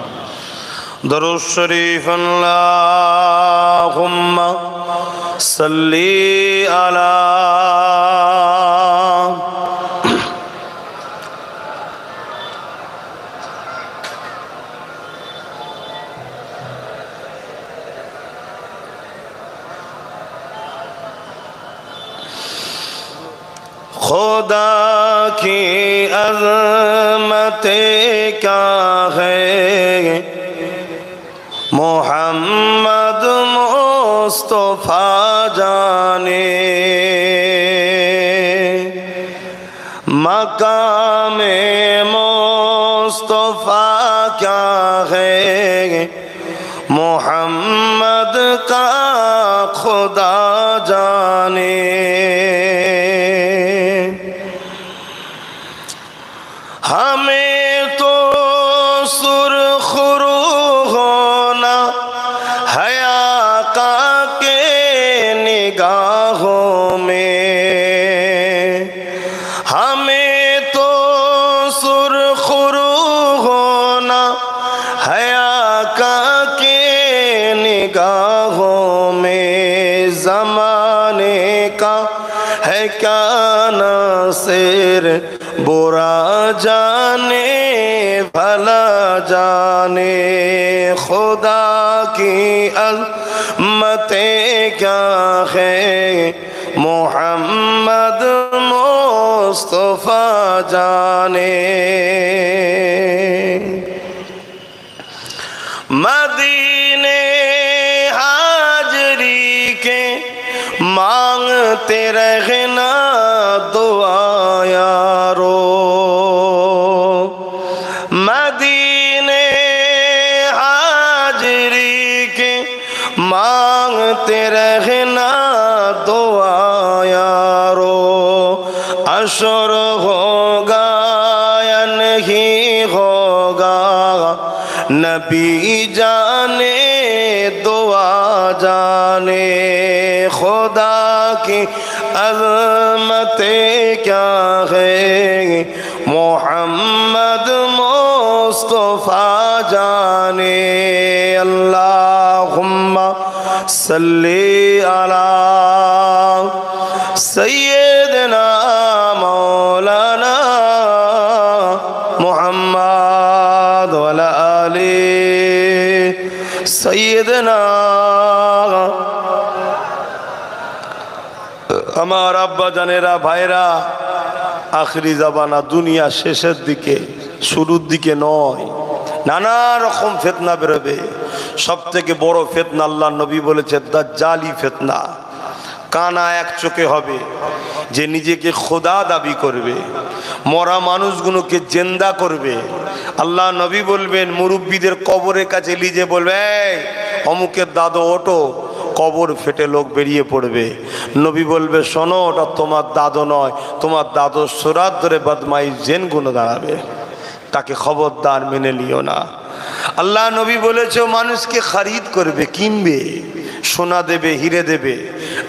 S1: درود الشريف اللهم صل على खुदा की अज़मत क्या है मोहम्मद मुस्तफ़ा जाने मकाम मुस्तफ़ा क्या है मोहम्मद का खुदा जाने हमें तो सुरखरू होना हया का के निगाहों में हमें तो सुरखरू होना हया का के निगाहों में ज़माने का है क्या नासिर बुरा जाने भला जाने खुदा की अज़मतें क्या है मोहम्मद मुस्तफ़ा जाने मदीने हाजरी के मांगते रहना दुआ यारो मदीने हाजरी के मांगते रहना दुआ यारो अशर होगा या नहीं होगा नबी जाने दुआ जाने खुदा की अज़मतें क्या है मोहम्मद मुस्तफ़ा जाने अल्लाहुम्मा सल्ली अला सय्यदना मौलाना मुहम्मद व अला आलि सय्यदना আমার আব্বা জানেরা ভাইরা আখরি জামানা দুনিয়া শেষের দিকে শুরুর দিকে নয় নানা রকম ফিতনা বেরোবে সবথেকে বড় ফিতনা আল্লাহ নবী বলেছে দাজ্জালি ফিতনা কানা এক চোখে হবে যে নিজেকে খোদা দাবি করবে মরা মানুষগুলোকে জিন্দা করবে আল্লাহ নবী বলবেন মুরব্বীদের কবরের কাছে লিজে বলবে অমুকের দাদু ওঠো কবর ফেটে লোক বেরিয়ে পড়বে নবী বলবে শোনো ওটা তোমার দাদু নয় তোমার দাদুর সুরাত ধরে বদমাই জেন গুলো দাঁড়াবে তাকে খবরদার মেনে লিও না আল্লাহ নবী বলেছে মানুষকে খরিদ করবে কিনবে সোনা দেবে হিরে দেবে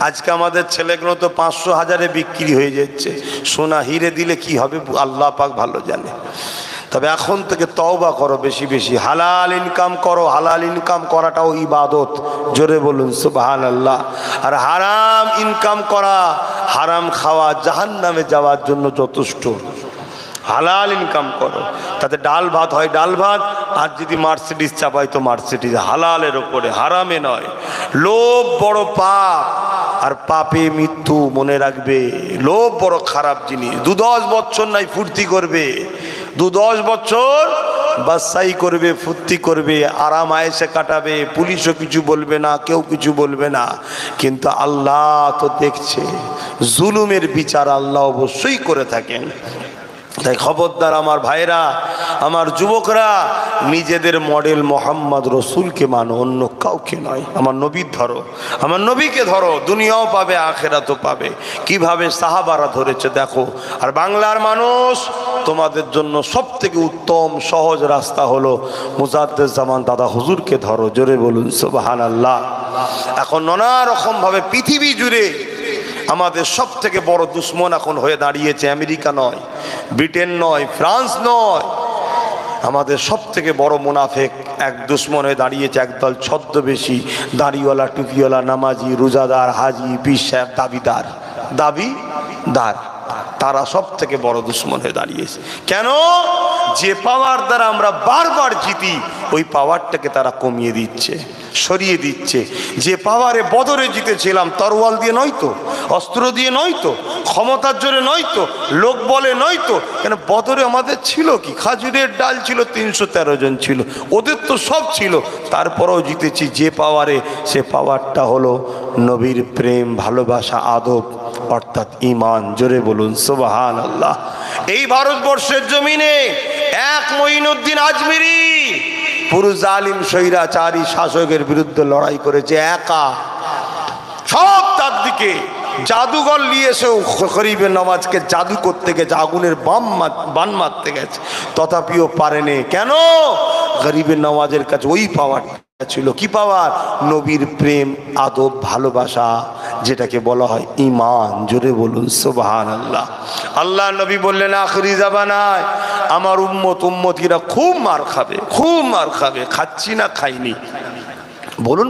S1: আজকে আমাদের ছেলেগুলো তো 500,000-এ বিক্রি হয়ে যাচ্ছে সোনা হিরে দিলে কি হবে আল্লাহ পাক ভালো জানে তবে এখন থেকে তওবা করো বেশি বেশি হালাল ইনকাম করো হালাল ইনকাম করাটাও ইবাদত জোরে বলুন সুবহানাল্লাহ আর হারাম ইনকাম করা হারাম খাওয়া জাহান্নামে যাওয়ার জন্য যথেষ্ট হালাল ইনকাম করো তাতে ডাল ভাত হয় ডাল ভাত আর যদি মার্সিডিজ চাপাই তো মার্সিডিজ হালালের ওপরে হারামে নয় লোভ বড় পাপ আর পাপে মৃত্যু মনে রাখবে লোভ বড় খারাপ জিনিস 2-10 বছর নাই ফুর্তি করবে 2-10 বছর বাসাই করবে ফুর্তি করবে আরাম আয়েশে কাটাবে পুলিশও কিছু বলবে না কেউ কিছু বলবে না কিন্তু আল্লাহ তো দেখছে জুলুমের বিচার আল্লাহ অবশ্যই করে থাকেন তাই খবরদার আমার ভাইরা, আমার যুবকরা, নিজেদের মডেল মোহাম্মদ রসুলকে মানো, অন্য কাউকে নয়। আমার নবীর ধরো, আমার নবীকে ধরো, দুনিয়াও পাবে আখেরাতও পাবে। কিভাবে সাহাবারা ধরেছে দেখো। আর বাংলার মানুষ, তোমাদের জন্য সব থেকে উত্তম সহজ রাস্তা হলো মুজাদ্দেদ জামান দাদা হুজুরকে ধরো। জোরে বলুন সুবহানাল্লাহ। এখন নানা রকম ভাবে পৃথিবী জুড়ে আমাদের সব থেকে বড় দুশ্মন এখন হয়ে দাঁড়িয়েছে আমেরিকা নয়, ব্রিটেন নয়, ফ্রান্স নয়, আমাদের সব থেকে বড় মুনাফেক এক দুশ্মন হয়ে দাঁড়িয়েছে একদল ছদ্মবেশী, দাড়িওয়ালা, টুপিওয়ালা, নামাজি, রোজাদার, হাজি, পীর সাহেব, দাবিদার। তারা সব থেকে বড় দুশ্মন হয়ে দাঁড়িয়েছে। কেন? যে পাওয়ার দ্বারা আমরা বারবার জিতি, ওই পাওয়ারটাকে তারা কমিয়ে দিচ্ছে, সরিয়ে দিচ্ছে। যে পাওয়ারে বদরে জিতেছিলাম, তরোয়াল দিয়ে নয় তো, অস্ত্র দিয়ে নয় তো, ক্ষমতার জোরে নয় তো, লোক বলে নয় তো। কেন? বদরে আমাদের ছিল কি? খাজুরের ডাল ছিল, 313 জন ছিল, ওদের তো সব ছিল, তারপরেও জিতেছি। যে পাওয়ারে, সে পাওয়ারটা হলো নবীর প্রেম, ভালোবাসা, আদব, অর্থাৎ ঈমান। জোরে বলুন সুবহানাল্লাহ। এই ভারতবর্ষের জমিনে এক মঈনুদ্দিন আজমিরি পুরো জালিম স্বৈরাচারী শাসকের বিরুদ্ধে লড়াই করেছে একা। সব তার দিকে জাদুঘর নিয়ে এসেও গরিবের নওয়াজকে জাদু করতে গেছে, আগুনের বান মারতে গেছে, তথাপিও পারেনি। কেন? গরিবের নওয়াজের কাছে ওই পাওয়ার ছিল। কি পাওয়ার? নবীর প্রেম, আদব, ভালোবাসা, যেটাকে বলা হয় ঈমান। জোরে বলুন সুবহানাল্লাহ। আল্লাহ নবী বললেন আখিরি জামানায় আমার উম্মতিরা খুব মার খাবে, খুব মার খাবে। খাচ্ছি না, খাইনি। বলুন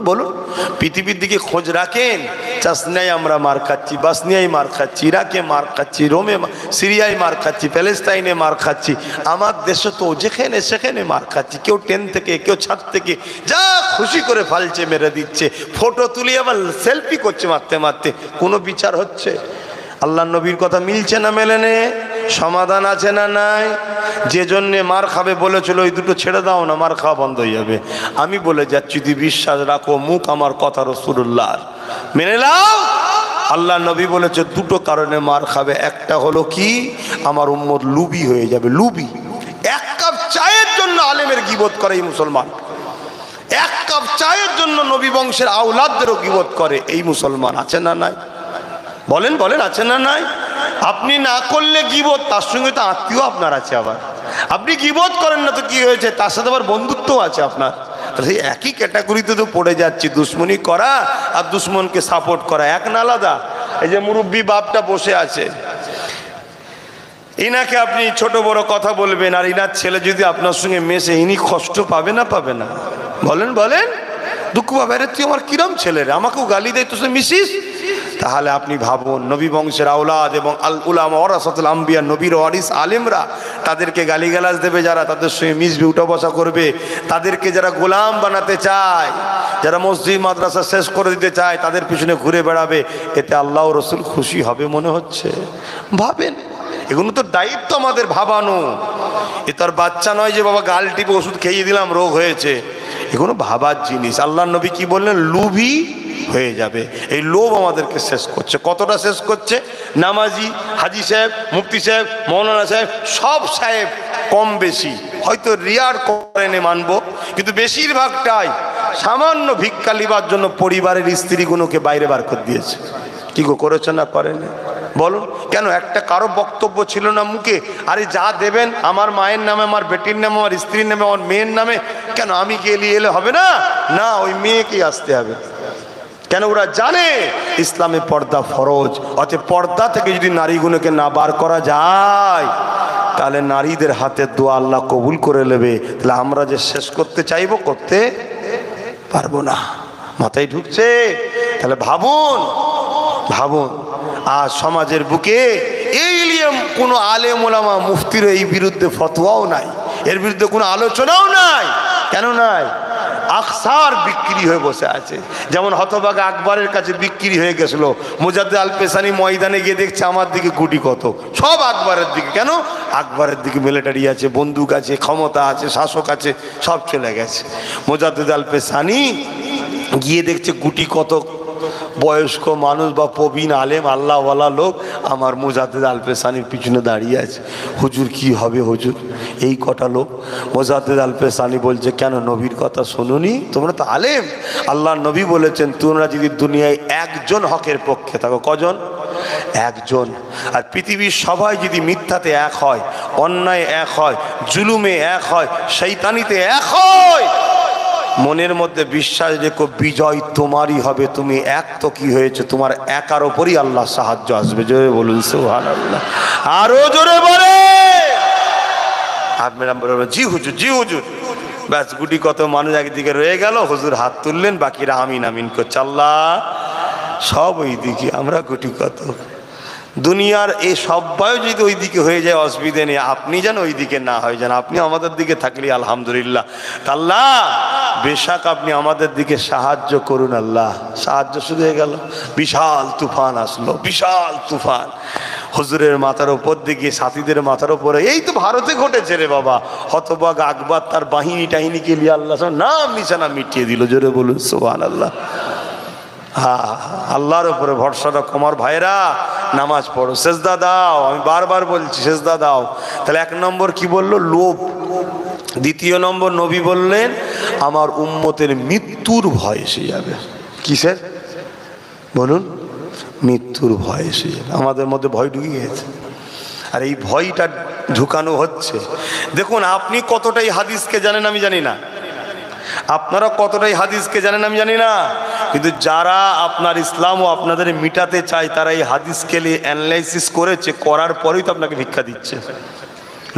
S1: পৃথিবীর দিকে খোঁজ রাখেন। চাসনিয়ায় আমরা মার খাচ্ছি, বসনিয়ায় মার খাচ্ছি, ইরাকে মার খাচ্ছি, রোমে, সিরিয়ায় মার খাচ্ছি, প্যালেস্টাইনে মার খাচ্ছি। আমার দেশে তো যেখানে সেখানে মার খাচ্ছি। কেউ ট্রেন থেকে, কেউ ছাদ থেকে, যা খুশি করে ফালছে, মেরে দিচ্ছে, ফটো তুলে আবার সেলফি করছে মারতে মারতে। কোনো বিচার হচ্ছে? আল্লাহ নবীর কথা মিলছে না মেলেনে? সমাধান আছে না নাই? যে জন্যে মার খাবে বলেছিল, ওই দুটো ছেড়ে দাও না, মার খাওয়া বন্ধ হয়ে যাবে। আমি বলে যাচ্ছি, যদি বিশ্বাস রাখো, মুখ আমার কথা রাসূলুল্লাহ মেনে নাও। আল্লাহ নবী বলেছে দুটো কারণে মার খাবে। একটা হলো কি? আমার উম্মত লুবি হয়ে যাবে। লুবি, এক কাপ চায়ের জন্য আলেমের গীবত করে এই মুসলমান, এক কাপ চায়ের জন্য নবী বংশের আওলাদদেরও গীবত করে এই মুসলমান। আছে না নাই? বলেন আছে না নাই? আপনি না করলে গীবত, তার সঙ্গে তো আত্মীয় আপনার আছে। আবার আপনি গীবত করেন না তো কি হয়েছে? তার সাথে আবার বন্ধুত্ব আছে আপনার। সেই একই ক্যাটাগরিতে তো পড়ে যাচ্ছি। দুশ্মনী করা আর দুশ্মনকে সাপোর্ট করা এক না আলাদা? এই যে মুরব্বী বাপটা বসে আছে, ইনাকে আপনি ছোট বড় কথা বলবেন, আর ইনার ছেলে যদি আপনার সঙ্গে মেশে, ইনি কষ্ট পাবে না পাবে না? বলেন দুঃখ পাবে। আরে তুই আমার কিরম ছেলে রে, আমাকেও গালি দেয়, তো সে মিশিস। তাহলে আপনি ভাবুন, নবী বংশের আওলাদ এবং আল উলামা ওয়ারাসাতুল আম্বিয়া, নবীর ওয়ারিস আলেমরা, তাদেরকে গালিগালাজ দেবে যারা, তাদের সঙ্গে মিশবে, উঠা বসা করবে, তাদেরকে যারা গোলাম বানাতে চায়, যারা মসজিদ মাদ্রাসা শেষ করে দিতে চায়, তাদের পিছনে ঘুরে বেড়াবে, এতে আল্লাহ ও রসুল খুশি হবে মনে হচ্ছে? ভাবেন, এগুলো তো দায়িত্ব আমাদের ভাবানো। এ তার বাচ্চা নয় যে বাবা গাল টিপে ওষুধ খেয়ে দিলাম রোগ হয়েছে। এগুলো ভাবার জিনিস। আল্লাহ নবী কি বললেন? লুভি হয়ে যাবে। এই লোভ আমাদেরকে শেষ করছে। কতটা শেষ করছে? নামাজি, হাজি সাহেব, মুফতি সাহেব, মৌলানা সাহেব, সব সাহেব কম বেশি, হয়তো রিয়ার করেনে মানবো, কিন্তু বেশিরভাগটাই সামান্য ভিক্ষা লিবার জন্য পরিবারের স্ত্রীগুলোকে বাইরে বার করে দিয়েছে। কি গো, করেছে না করেনি? বলুন কেন? একটা কারো বক্তব্য ছিল না মুখে, আরে যা দেবেন আমার মায়ের নামে, আমার বেটির নামে, আমার স্ত্রীর নামে, আমার মেয়ের নামে, কেন আমি গেলে এলে হবে না? না, ওই মেয়েকেই আসতে হবে। কেন? ওরা জানে ইসলামে পর্দা ফরজ। অতএব পর্দা থেকে যদি নারীগুলোকে না বার করা যায়, তাহলে নারীদের হাতে দোয়া আল্লাহ কবুল করে নেবে। তাহলে আমরা যে শেষ করতে চাইবো, করতে পারবো না। মাথায় ঢুকছে? তাহলে ভাবুন। আর সমাজের বুকে এই নিয়ে কোনো আলেম ওলামা মুফতির এই বিরুদ্ধে ফতোয়াও নাই, এর বিরুদ্ধে কোনো আলোচনাও নাই। কেন নাই? আকসার বিক্রি হয়ে বসে আছে। যেমন হতভাগা আকবরের কাছে বিক্রি হয়ে গেছিল, মুজাদ্দেদ আল পেশানি ময়দানে গিয়ে দেখছে আমার দিকে গুটি কত, সব আকবরের দিকে। কেন? আকবরের দিকে মিলিটারি আছে, বন্দুক আছে, ক্ষমতা আছে, শাসক আছে, সব চলে গেছে। মুজাদ্দেদ আল পেশানি গিয়ে দেখছে গুটি কত বয়স্ক মানুষ বা প্রবীণ আলেম আল্লাহওয়ালা লোক আমার মুজাদ্দেদ আলপেসানির পিছনে দাঁড়িয়ে আছে। হুজুর কি হবে হুজুর? এই কটা লোক। মুজাদ্দেদ আলপেসানি বলছে, কেন নবীর কথা শুনুনি? তোমরা তো আলেম, আল্লাহর নবী বলেছেন তোমরা যদি দুনিয়ায় একজন হকের পক্ষে থাকো, কজন? একজন। আর পৃথিবীর সবাই যদি মিথ্যাতে এক হয়, অন্যায় এক হয়, জুলুমে এক হয়, শয়তানিতে এক হয়, মনের মধ্যে বিশ্বাস রেখো বিজয় তোমারই হবে। তুমি এক তো কি হয়েছে, তোমার একার ওপরই আল্লাহ সাহায্য আসবে। জোরে বলুন সুবহানাল্লাহ, আরো জোরে বলে। আপনারা বলবেন জি হুজুর, জি হুজুর। ব্যাস গুটি কত মানুষ একদিকে রয়ে গেল, হুজুর হাত তুললেন, বাকিরা আমিন আমিন করছে। আল্লাহ সব ওই দিকে, আমরা গুটি কত। দুনিয়ার এই সবাই যদি ওই দিকে হয়ে যায় অসুবিধে নেই, আপনি যেন ওই দিকে না হয়ে যান। আপনি আমাদের দিকে থাকলে আলহামদুলিল্লাহ। আল্লাহ বেশাক আপনি আমাদের দিকে সাহায্য করুন। আল্লাহ সাহায্য শুরু হয়ে গেল, বিশাল তুফান আসলো, বিশাল তুফান হুজুরের মাথার উপর দিকে, সাথীদের মাথার উপরে। এই তো ভারতে ঘটেছে রে বাবা। হতবাগ আকবর তার বাহিনী টাহিনীকে নিয়ে আল্লাহ নাম নিশানা মিটিয়ে দিল। জোরে বলুন সুবহানাল্লাহ। হ্যাঁ, আল্লাহর উপরে ভরসা রাখো আমার ভাইরা। নামাজ পড়ো, সেজদা দাও। আমি বারবার বলছি সেজদা দাও। তাহলে এক নম্বর কি বললো? লোভ। দ্বিতীয় নম্বর নবী বললেন আমার উম্মতের মৃত্যুর ভয় এসে যাবে। কিসের বলুন? মৃত্যুর ভয় এসে যাবে। আমাদের মধ্যে ভয় ঢুকে গেছে, আর এই ভয়টা ঢুকানো হচ্ছে। দেখুন আপনি কতটাই হাদিসকে জানেন আমি জানি না, আপনারা কতটাই হাদিসকে জানেন আমি জানি না, কিন্তু যারা আপনার ইসলাম ও আপনাদের মিটাতে চায় তারা এই হাদিসকে নিয়ে অ্যানালাইসিস করেছে, করার পরেই তো আপনাকে ভিক্ষা দিচ্ছে,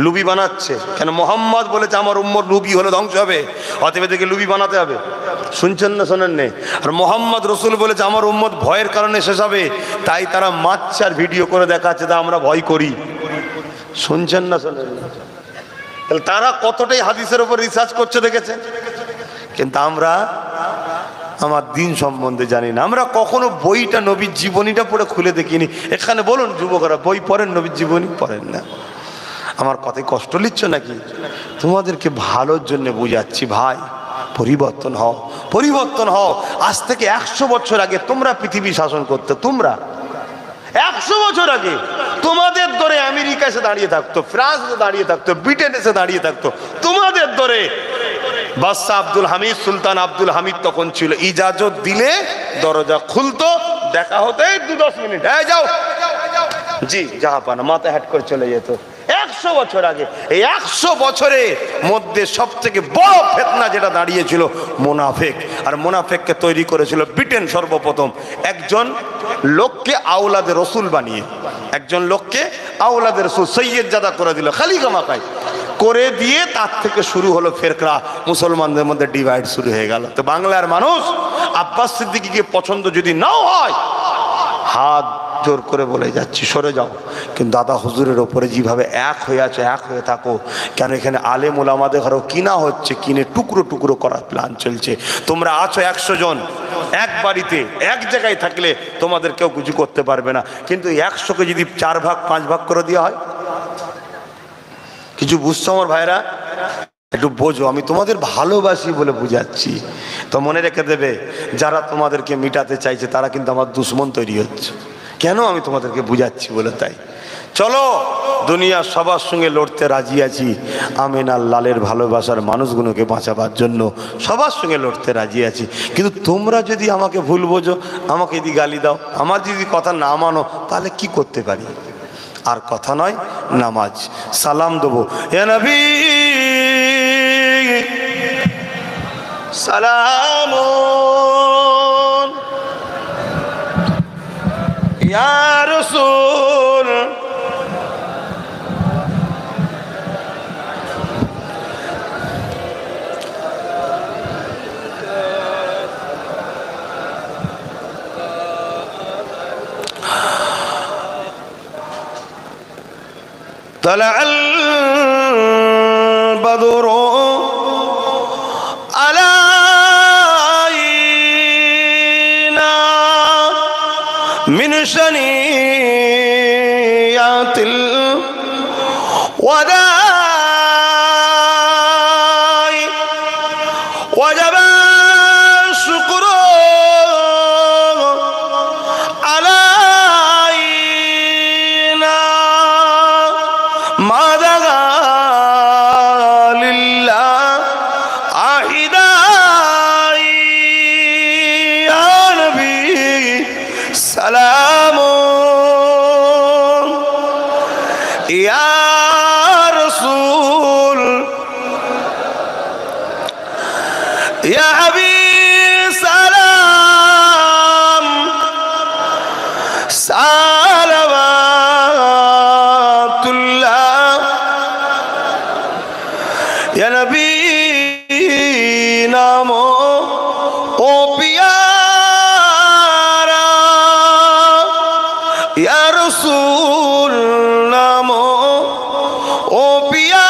S1: লুবি বানাচ্ছে। কেন? মোহাম্মদ বলেছে আমার উম্মত লুবি হলে ধ্বংস হবে, অতএব এদেরকে লুবি বানাতে হবে। শুনছেন না শোনেন নেই? আর মোহাম্মদ রসুল বলেছে আমার উম্মত ভয়ের কারণে শেষ হবে, তাই তারা মাচ্চার ভিডিও করে দেখাচ্ছে তা আমরা ভয় করি। শুনছেন না শোনেন না? তাহলে তারা কতটাই হাদিসের উপর রিসার্চ করছে দেখেছেন। কিন্তু আমরা আমার দিন সম্বন্ধে জানি না। আমরা কখনো বইটা নবীর জীবনীটা পড়ে খুলে দেখিনি। এখানে বলুন যুবকরা বই পড়েন, নবীর জীবনী পড়েন না। আমার কথায় কষ্ট নিচ্ছ নাকি? তোমাদেরকে ভালোর জন্য বুঝাচ্ছি ভাই, পরিবর্তন হও, পরিবর্তন হও। আজ থেকে 100 বছর আগে তোমরা পৃথিবী শাসন করতে, তোমরা 100 বছর আগে তোমাদের দরে আমেরিকা এসে দাঁড়িয়ে থাকতো, ফ্রান্স এসে দাঁড়িয়ে থাকতো, ব্রিটেন এসে দাঁড়িয়ে থাকতো, তোমাদের দরে বাদশাহ আব্দুল হামিদ, সুলতান আব্দুল হামিদ তখন ছিল। ইজাজত দিলে দরজা খুলতো, দেখা হতো 2-10 মিনিট, এই যাও জি জাহাপানা, মাথা হ্যাট করে চলে যেত। 100 বছর আগে। এই 100 বছরের মধ্যে সব থেকে বড় ফিতনা যেটা দাঁড়িয়েছিল মুনাফিক। আর মুনাফিককে তৈরি করেছিল ব্রিটেন সর্বপ্রথম। একজন লোককে আওলাদে রসুল বানিয়ে, একজন লোককে আওলাদে রসুল সৈয়দ জাদা করে দিল, খালিকা মাকাই করে দিয়ে তার থেকে শুরু হলো ফেরকা। মুসলমানদের মধ্যে ডিভাইড শুরু হয়ে গেল। তো বাংলার মানুষ আব্বাস সিদ্দিকীকে পছন্দ যদি নাও হয়, হাত জোর করে বলে যাচ্ছি সরে যাও, কিন্তু দাদা হুজুরের ওপরে যেভাবে এক হয়ে আছে এক হয়ে থাকো। কেন? এখানে আলেম ওলামাদের ঘরেও কিনা হচ্ছে, কিনে টুকরো টুকরো করার প্ল্যান চলছে। তোমরা আছো 100 জন এক বাড়িতে এক জায়গায় থাকলে তোমাদের কেউ কিছু করতে পারবে না, কিন্তু 100কে যদি 4 ভাগ 5 ভাগ করে দেওয়া হয়, কিছু বুঝছো আমার ভাইরা? একটু বোঝো, আমি তোমাদের ভালোবাসি বলে বুঝাচ্ছি। তো মনে রেখে দেবে, যারা তোমাদেরকে মিটাতে চাইছে তারা কিন্তু আমার দুশ্মন তৈরি হচ্ছে। কেন? আমি তোমাদেরকে বুঝাচ্ছি বলে। তাই চলো, দুনিয়া সবার সঙ্গে লড়তে রাজি আছি। আমিনার লালের ভালোবাসার মানুষগুলোকে বাঁচাবার জন্য সবার সঙ্গে লড়তে রাজি আছি। কিন্তু তোমরা যদি আমাকে ভুল বোঝো, আমাকে যদি গালি দাও, আমার যদি কথা না মানো, তাহলে কি করতে পারি? আর কথা নয়, নামাজ, সালাম দেবো, ইয়া নবী সালামুন ইয়া রাসূল, তালাআল বাদরু আলাইনা মিন শানিয়াতিল ওয়াদাই ওয়াজাবা শুকরু নাম ও পিয়ারা, ইয়া রাসূল নাম ও পিয়ারা,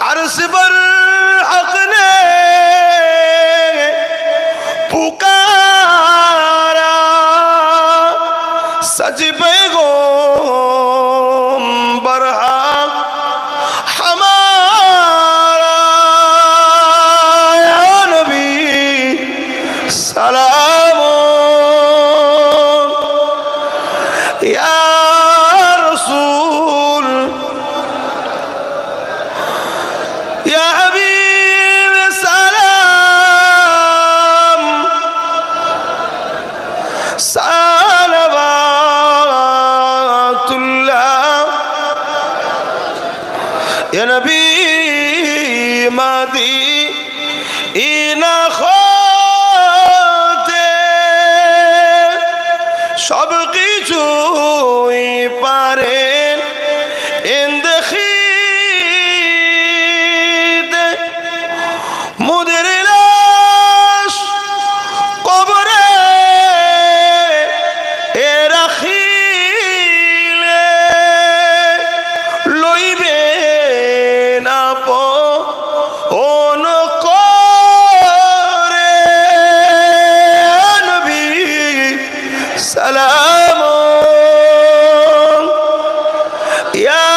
S1: আরশ पर हक ने पुकारा, सच पैगंबर हक हमारा, या नबी सलाम या रसूल या हबीब सलाम, सलावतुल्लाह या नबी मदीना खोते सब কিছুই পারেন ইন্দেখিতে, মুদের লাশ কবরে এ রাখিলে, লইবে না পন করে, নবী সালাম ইয়া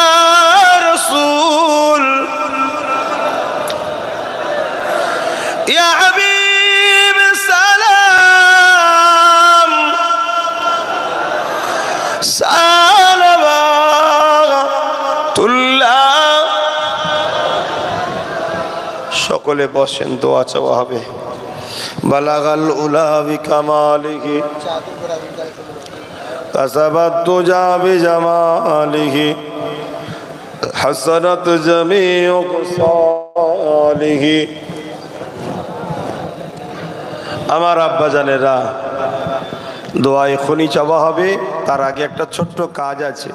S1: রাসূল ইয়া হাবিব সালাম, সালাওয়াতুল্লাহ। সকলে বসেন, দোয়া চাওয়া হবে। বালাগাল উলা বিকামালিহি কাসাবাত তুজা বিজামালিহি, হাসানাত জামিউ সালিহি। আমার আব্বা জানেরা, দোয়া এখনই চাওয়া হবে, তার আগে একটা ছোট্ট কাজ আছে।